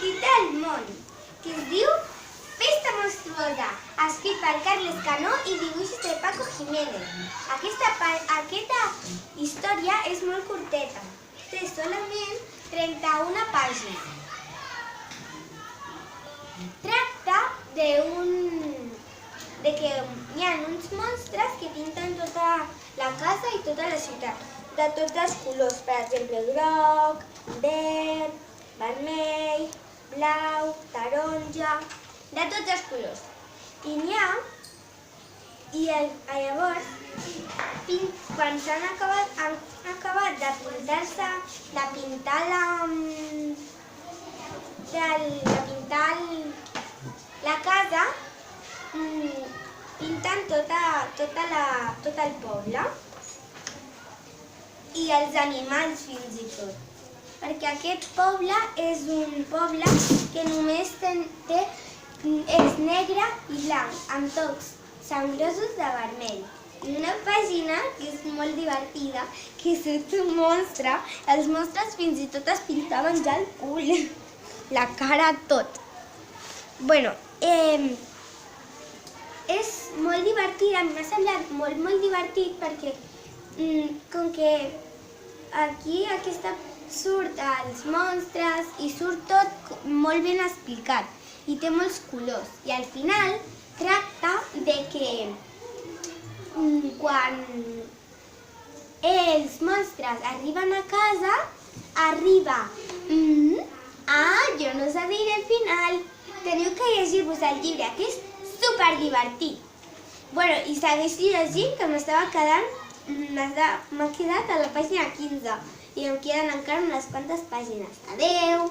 divertit del món, que es diu Festa monstruosa, escrit per Carles Cano i dibuixos de Paco Jiménez. Aquesta història és molt curteta, té solament 31 pàgines. Tracta de que hi ha uns monstres que pinten tota la casa i tota la ciutat, de tots els colors, per exemple, groc, verd, vermell, blau, taronja, de tots els colors. I llavors, quan s'han acabat de pintar la casa, pinten tot el poble i els animals fins i tot. Perquè aquest poble és un poble que només és negre i blanc, amb tocs sangrosos de vermell. I una pàgina que és molt divertida, que surt un monstre. Els monstres fins i tot es pintaven ja el cul, la cara, tot. Bueno, és molt divertida, m'ha semblat molt divertit perquè com que aquí surt els monstres i surt tot molt ben explicat i té molts colors. I al final tracta de que quan els monstres arriben a casa, arriba... jo no sé dir el final. Teniu que llegir-vos el llibre, que és superdivertit. Bueno, i segueixo llegint, que m'estava quedant... M'ha quedat a la pàgina 15 i em queden encara unes quantes pàgines. Adeu!